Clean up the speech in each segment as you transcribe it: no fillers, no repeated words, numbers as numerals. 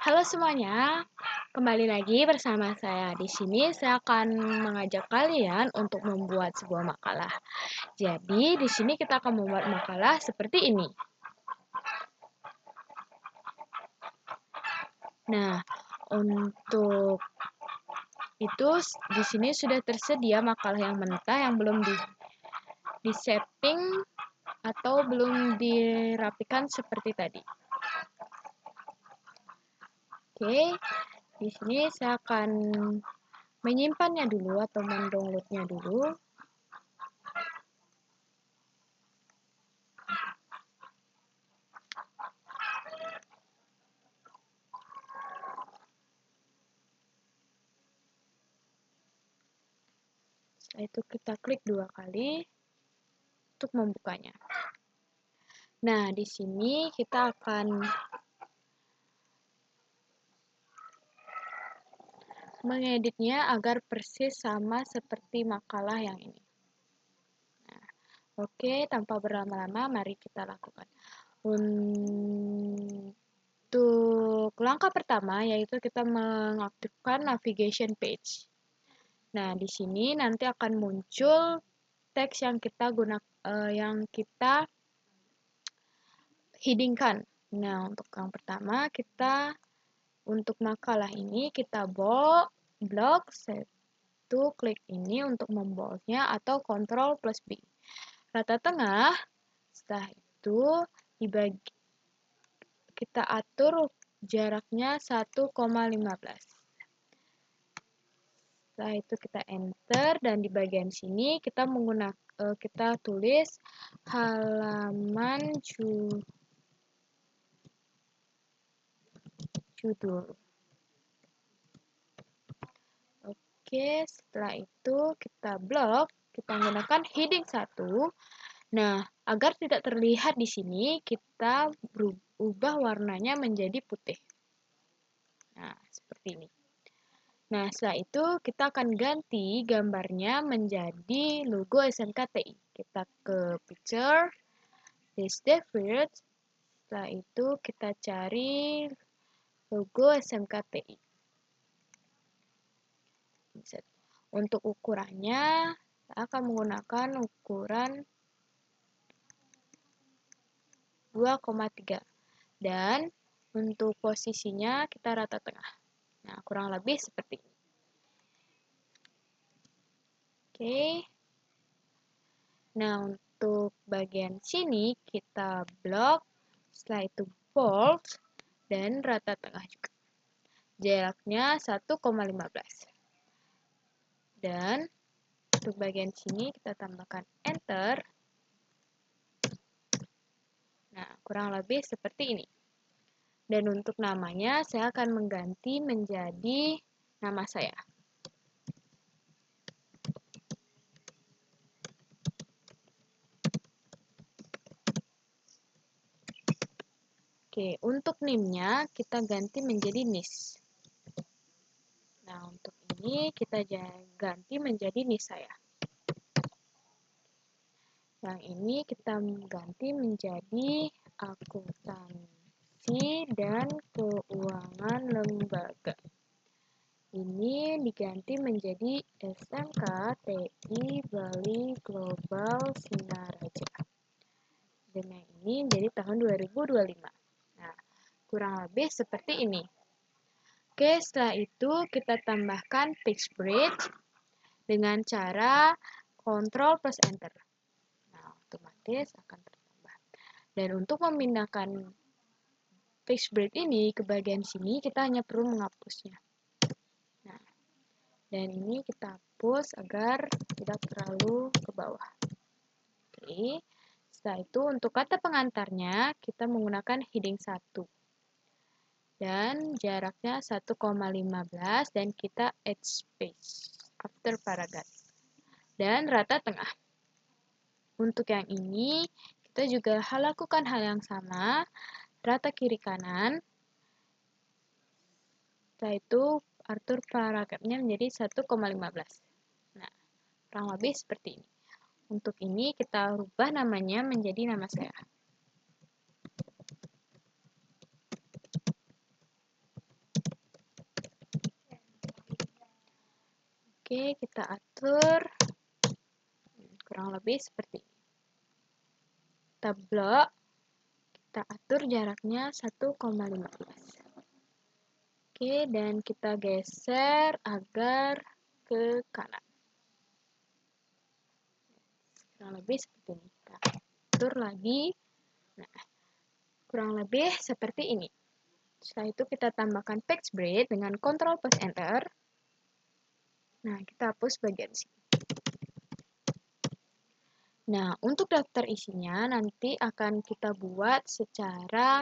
Halo semuanya, kembali lagi bersama saya. Di sini saya akan mengajak kalian untuk membuat sebuah makalah. Jadi, di sini kita akan membuat makalah seperti ini. Nah, untuk itu di sini sudah tersedia makalah yang mentah yang belum di setting atau belum dirapikan seperti tadi. Oke, di sini saya akan menyimpannya dulu atau mendownloadnya dulu. Setelah itu kita klik 2 kali untuk membukanya. Nah, di sini kita akan mengeditnya agar persis sama seperti makalah yang ini. Nah, oke, tanpa berlama-lama, mari kita lakukan. Untuk langkah pertama, yaitu kita mengaktifkan navigation page. Nah, di sini nanti akan muncul teks yang kita headingkan. Nah, untuk yang pertama untuk makalah ini kita blok satu klik ini untuk memboldnya atau Ctrl plus B. Rata tengah, setelah itu kita atur jaraknya 1,15. Setelah itu kita enter dan di bagian sini kita tulis halaman judul. Oke, setelah itu kita menggunakan heading 1. Nah, agar tidak terlihat di sini, kita ubah warnanya menjadi putih. Nah, seperti ini. Nah, setelah itu kita akan ganti gambarnya menjadi logo SMKTI. Kita ke picture, this David. Setelah itu kita cari logo SMKTI. Untuk ukurannya, kita akan menggunakan ukuran 2,3. Dan untuk posisinya kita rata tengah. Nah, kurang lebih seperti ini. Oke. Nah, untuk bagian sini kita blok, setelah itu bold, dan rata tengah juga. Jaraknya 1,15. Dan untuk bagian sini kita tambahkan enter. Nah, kurang lebih seperti ini. Dan untuk namanya saya akan mengganti menjadi nama saya. Oke, untuk NIM-nya kita ganti menjadi NIS. Nah, untuk ini kita ganti menjadi NIS saya. Yang ini kita ganti menjadi akuntansi dan keuangan lembaga. Ini diganti menjadi SMKTI Bali Global Singaraja. Dan yang ini jadi tahun 2025. Nah, kurang lebih seperti ini. Oke, setelah itu kita tambahkan page break dengan cara Ctrl plus Enter. Nah, otomatis akan tertambah. Dan untuk memindahkan page break ini ke bagian sini, kita hanya perlu menghapusnya. Nah, dan ini kita hapus agar tidak terlalu ke bawah. Oke. Setelah itu untuk kata pengantarnya kita menggunakan heading 1. Dan jaraknya 1,15 dan kita add space after paragraph. Dan rata tengah. Untuk yang ini kita juga lakukan hal yang sama, rata kiri kanan. Setelah itu atur paragrafnya menjadi 1,15. Nah, kurang lebih seperti ini. Untuk ini kita rubah namanya menjadi nama saya. Oke, kita atur kurang lebih seperti ini. Kita blok, kita atur jaraknya 1,15. Oke, dan kita geser agar ke kanan. Kurang lebih seperti ini. Kita atur lagi. Nah, kurang lebih seperti ini. Setelah itu kita tambahkan text braid dengan Ctrl plus Enter. Nah, kita hapus bagian sini. Nah, untuk daftar isinya nanti akan kita buat secara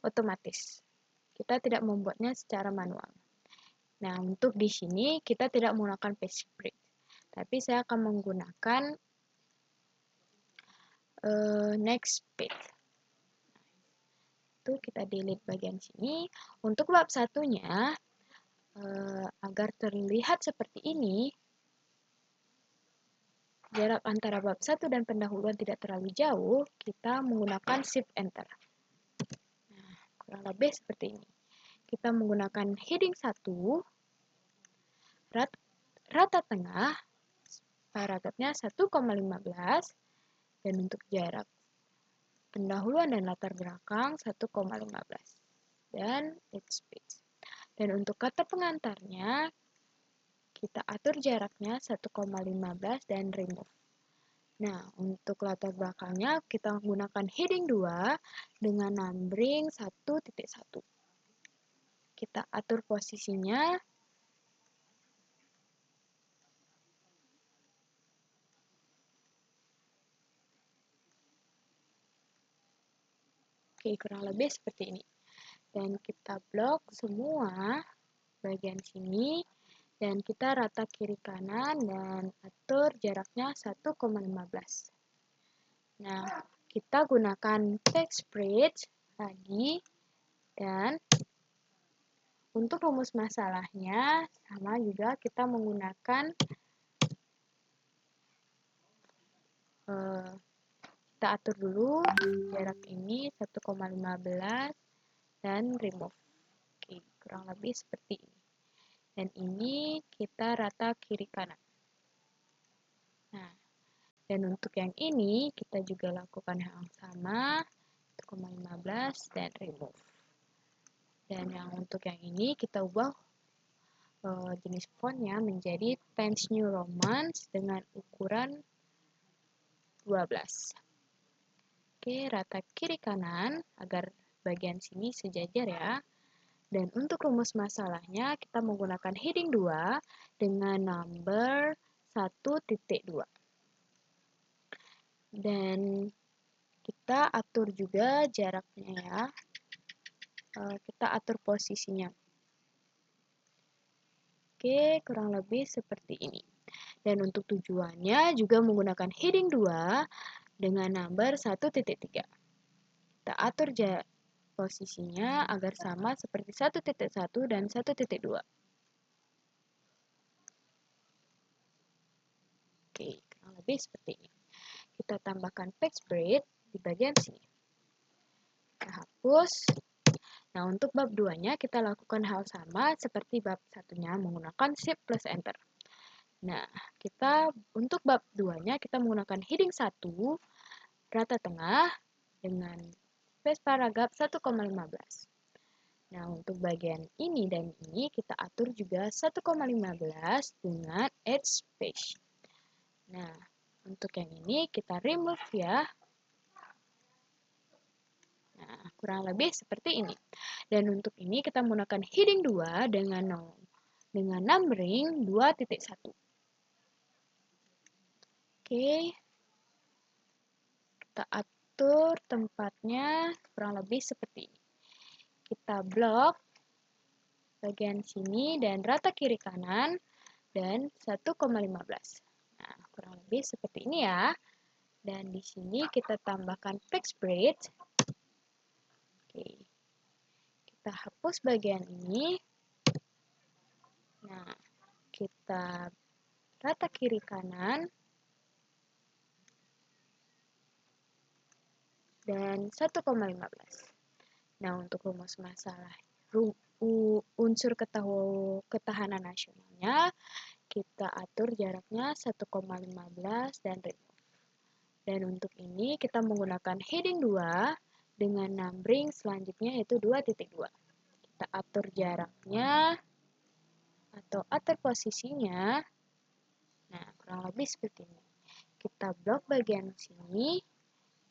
otomatis. Kita tidak membuatnya secara manual. Nah, untuk di sini kita tidak menggunakan page break, tapi saya akan menggunakan next page. Itu kita delete bagian sini. Untuk bab satunya, agar terlihat seperti ini, jarak antara bab 1 dan pendahuluan tidak terlalu jauh, kita menggunakan Shift Enter. Nah, kurang lebih seperti ini. Kita menggunakan heading 1, rata tengah, paragrafnya 1,15, dan untuk jarak pendahuluan dan latar belakang 1,15, dan next page. Dan untuk kata pengantarnya, kita atur jaraknya 1,15 dan remove. Nah, untuk latar belakangnya kita menggunakan heading 2 dengan numbering 1.1. Kita atur posisinya. Oke, kurang lebih seperti ini. Dan kita blok semua bagian sini. Dan kita rata kiri kanan dan atur jaraknya 1,15. Nah, kita gunakan text bridge lagi. Dan untuk rumus masalahnya sama juga kita menggunakan kita atur dulu jarak ini 1,15 dan remove. Oke, kurang lebih seperti ini. Dan ini kita rata kiri kanan. Nah, dan untuk yang ini kita juga lakukan hal yang sama, 1,15 dan remove. Dan yang untuk yang ini kita ubah jenis fontnya menjadi Times New Roman dengan ukuran 12. Oke, rata kiri kanan agar bagian sini sejajar ya. Dan untuk rumus masalahnya, kita menggunakan heading 2 dengan number 1.2. Dan kita atur juga jaraknya ya. Kita atur posisinya. Oke, kurang lebih seperti ini. Dan untuk tujuannya juga menggunakan heading 2 dengan number 1.3. Kita atur posisinya agar sama seperti 1.1 dan 1.2. Oke, kurang lebih seperti ini. Kita tambahkan text braid di bagian sini. Kita hapus. Nah, untuk bab 2-nya kita lakukan hal sama seperti bab 1-nya menggunakan Shift plus Enter. Nah, untuk bab 2-nya kita menggunakan heading 1, rata tengah dengan space paragraf 1,15. Nah, untuk bagian ini dan ini kita atur juga 1,15 dengan edge space. Nah, untuk yang ini kita remove ya. Nah, kurang lebih seperti ini. Dan untuk ini kita menggunakan heading 2 dengan numbering 2.1. Oke. Kita atur tempatnya kurang lebih seperti ini. Kita blok bagian sini dan rata kiri kanan dan 1,15. Nah, kurang lebih seperti ini ya. Dan di sini kita tambahkan text braid. Oke. Kita hapus bagian ini. Nah, kita rata kiri kanan dan 1,15. Nah, untuk rumus masalah unsur ketahanan nasionalnya, kita atur jaraknya 1,15 dan remove. Dan untuk ini kita menggunakan heading 2 dengan numbering selanjutnya yaitu 2.2. Kita atur jaraknya atau atur posisinya. Nah, kurang lebih seperti ini. Kita blok bagian sini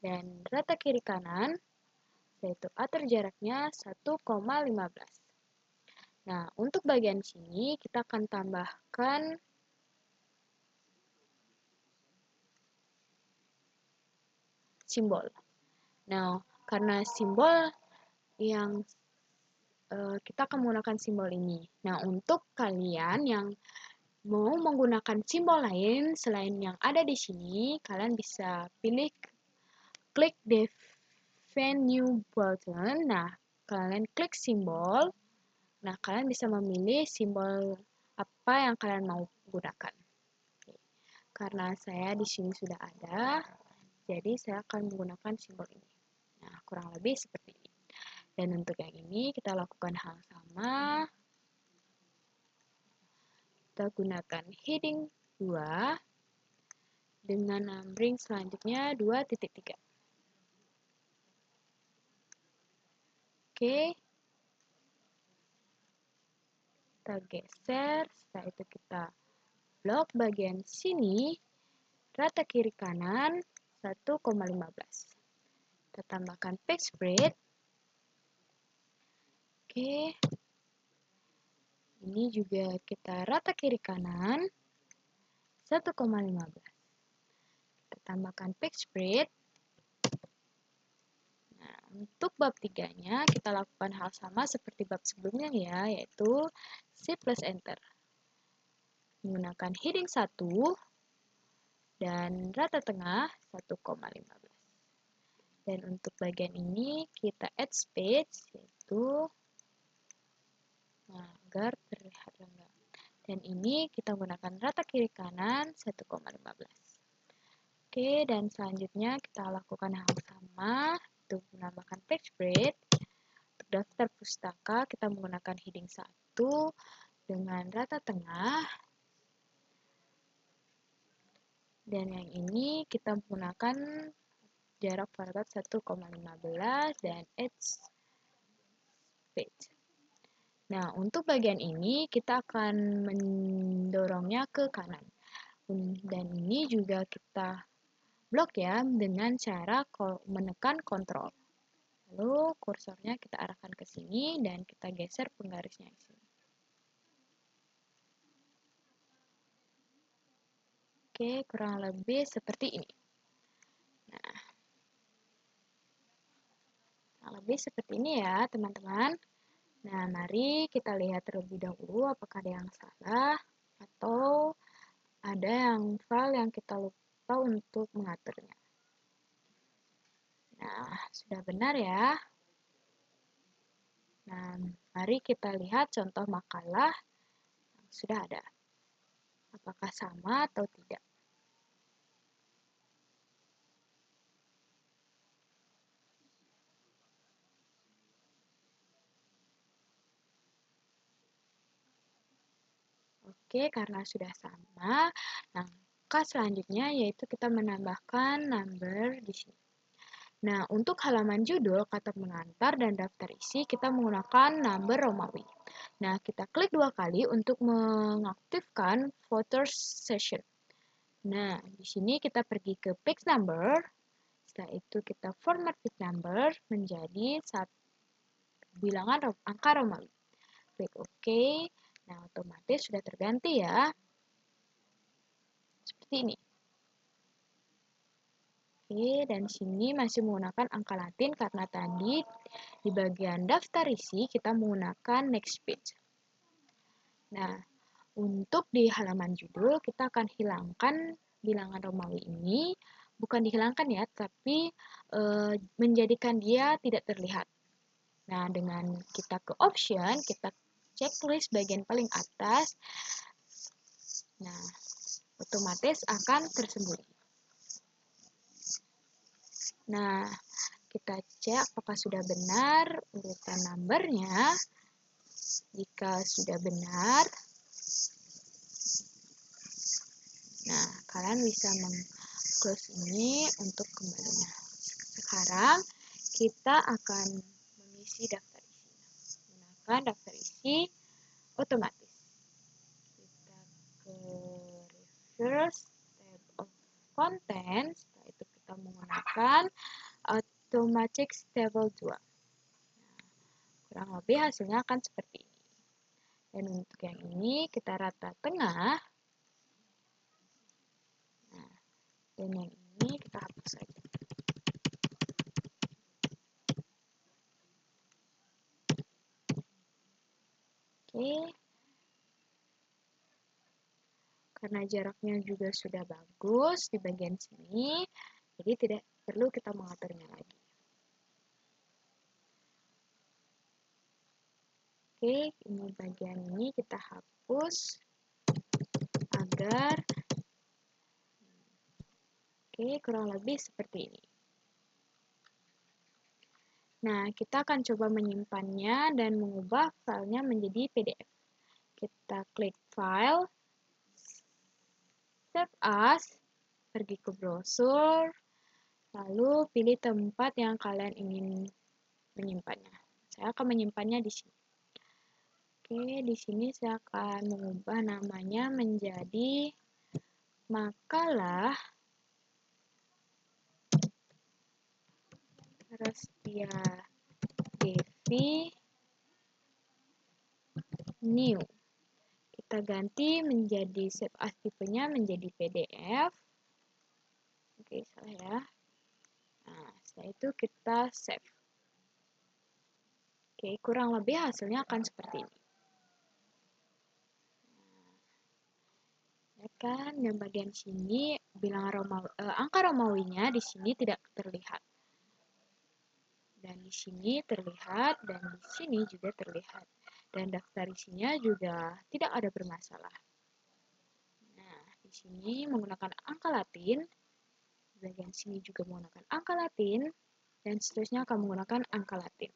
dan rata kiri kanan, yaitu atur jaraknya 1,15. Nah, untuk bagian sini kita akan tambahkan simbol. Nah, karena simbol yang kita akan menggunakan simbol ini. Nah, untuk kalian yang mau menggunakan simbol lain selain yang ada di sini, kalian bisa pilih klik the venue button. Nah, kalian klik simbol. Nah, kalian bisa memilih simbol apa yang kalian mau gunakan. Karena saya di sini sudah ada, jadi saya akan menggunakan simbol ini. Nah, kurang lebih seperti ini. Dan untuk yang ini kita lakukan hal sama. Kita gunakan heading 2 dengan numbering selanjutnya 2.3. Oke. Kita geser, setelah itu kita blok bagian sini, rata kiri kanan 1,15. Kita tambahkan page break. Oke. Ini juga kita rata kiri kanan 1,15. Kita tambahkan page break. Nah, untuk bab 3-nya kita lakukan hal sama seperti bab sebelumnya ya, yaitu Shift plus Enter. Menggunakan heading 1 dan rata tengah 1,15. Dan untuk bagian ini kita add space, yaitu agar terlihat lenggang. Dan ini kita gunakan rata kiri kanan 1,15. Oke, dan selanjutnya kita lakukan hal sama, untuk menambahkan page break. Untuk daftar pustaka, kita menggunakan heading 1 dengan rata tengah. Dan yang ini kita menggunakan jarak paragraf 1,15 dan edge page. Nah, untuk bagian ini kita akan mendorongnya ke kanan. Dan ini juga kita blok ya dengan cara menekan kontrol. Lalu kursornya kita arahkan ke sini dan kita geser penggarisnya ke sini. Oke, kurang lebih seperti ini. Nah, kurang lebih seperti ini ya, teman-teman. Nah, mari kita lihat terlebih dahulu apakah ada yang salah atau ada yang file yang kita lupa untuk mengaturnya. Nah, sudah benar ya. Nah, mari kita lihat contoh makalah yang sudah ada. Apakah sama atau tidak? Oke, karena sudah sama, langkah selanjutnya yaitu kita menambahkan number di sini. Nah, untuk halaman judul, kata pengantar, dan daftar isi, kita menggunakan number Romawi. Nah, kita klik 2 kali untuk mengaktifkan Photos Session. Nah, di sini kita pergi ke page number. Setelah itu kita format page number menjadi bilangan angka Romawi. Klik OK. Nah, otomatis sudah terganti ya. Seperti ini. Oke, dan sini masih menggunakan angka Latin karena tadi di bagian daftar isi kita menggunakan next page. Nah, untuk di halaman judul kita akan hilangkan bilangan Romawi ini, bukan dihilangkan ya, tapi menjadikan dia tidak terlihat. Nah, dengan kita ke option, kita checklist bagian paling atas. Nah, otomatis akan tersembunyi. Nah, kita cek apakah sudah benar urutan numbernya. Jika sudah benar, nah kalian bisa close ini untuk kembali. Nah, sekarang kita akan mengisi daftar isi. Menggunakan daftar isi otomatis. Kita ke reverse tab of content. Setelah itu kita menggunakan automatic table 2. Nah, kurang lebih hasilnya akan seperti ini. Dan untuk yang ini kita rata tengah. Nah, dan yang ini kita hapus saja. Oke. Karena jaraknya juga sudah bagus di bagian sini, jadi tidak perlu kita mengaturnya lagi. Oke, ini bagian ini kita hapus agar kurang lebih seperti ini. Nah, kita akan coba menyimpannya dan mengubah filenya menjadi PDF. Kita klik File, Save As, pergi ke browser, lalu pilih tempat yang kalian ingin menyimpannya. Saya akan menyimpannya di sini. Oke, di sini saya akan mengubah namanya menjadi makalah Restia Devi New. Kita ganti menjadi save as tipenya menjadi PDF. Oke, salah ya. Nah, setelah itu kita save. Oke, kurang lebih hasilnya akan seperti ini. Ya kan, dan bagian sini angka Romawinya di sini tidak terlihat. Dan di sini terlihat, dan di sini juga terlihat. Dan daftar isinya juga tidak ada bermasalah. Nah, di sini menggunakan angka Latin, bagian sini juga menggunakan angka Latin, dan seterusnya akan menggunakan angka Latin.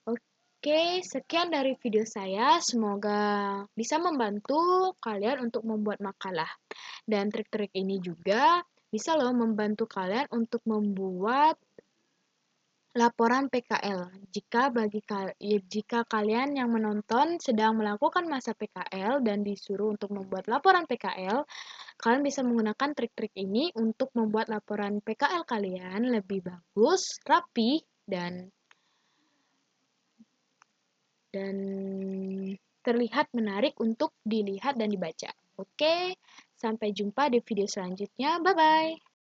Oke, sekian dari video saya. Semoga bisa membantu kalian untuk membuat makalah. Dan trik-trik ini juga bisa loh membantu kalian untuk membuat laporan PKL. Jika kalian yang menonton sedang melakukan masa PKL dan disuruh untuk membuat laporan PKL, kalian bisa menggunakan trik-trik ini untuk membuat laporan PKL kalian lebih bagus, rapi, dan terlihat menarik untuk dilihat dan dibaca. Oke, sampai jumpa di video selanjutnya. Bye-bye.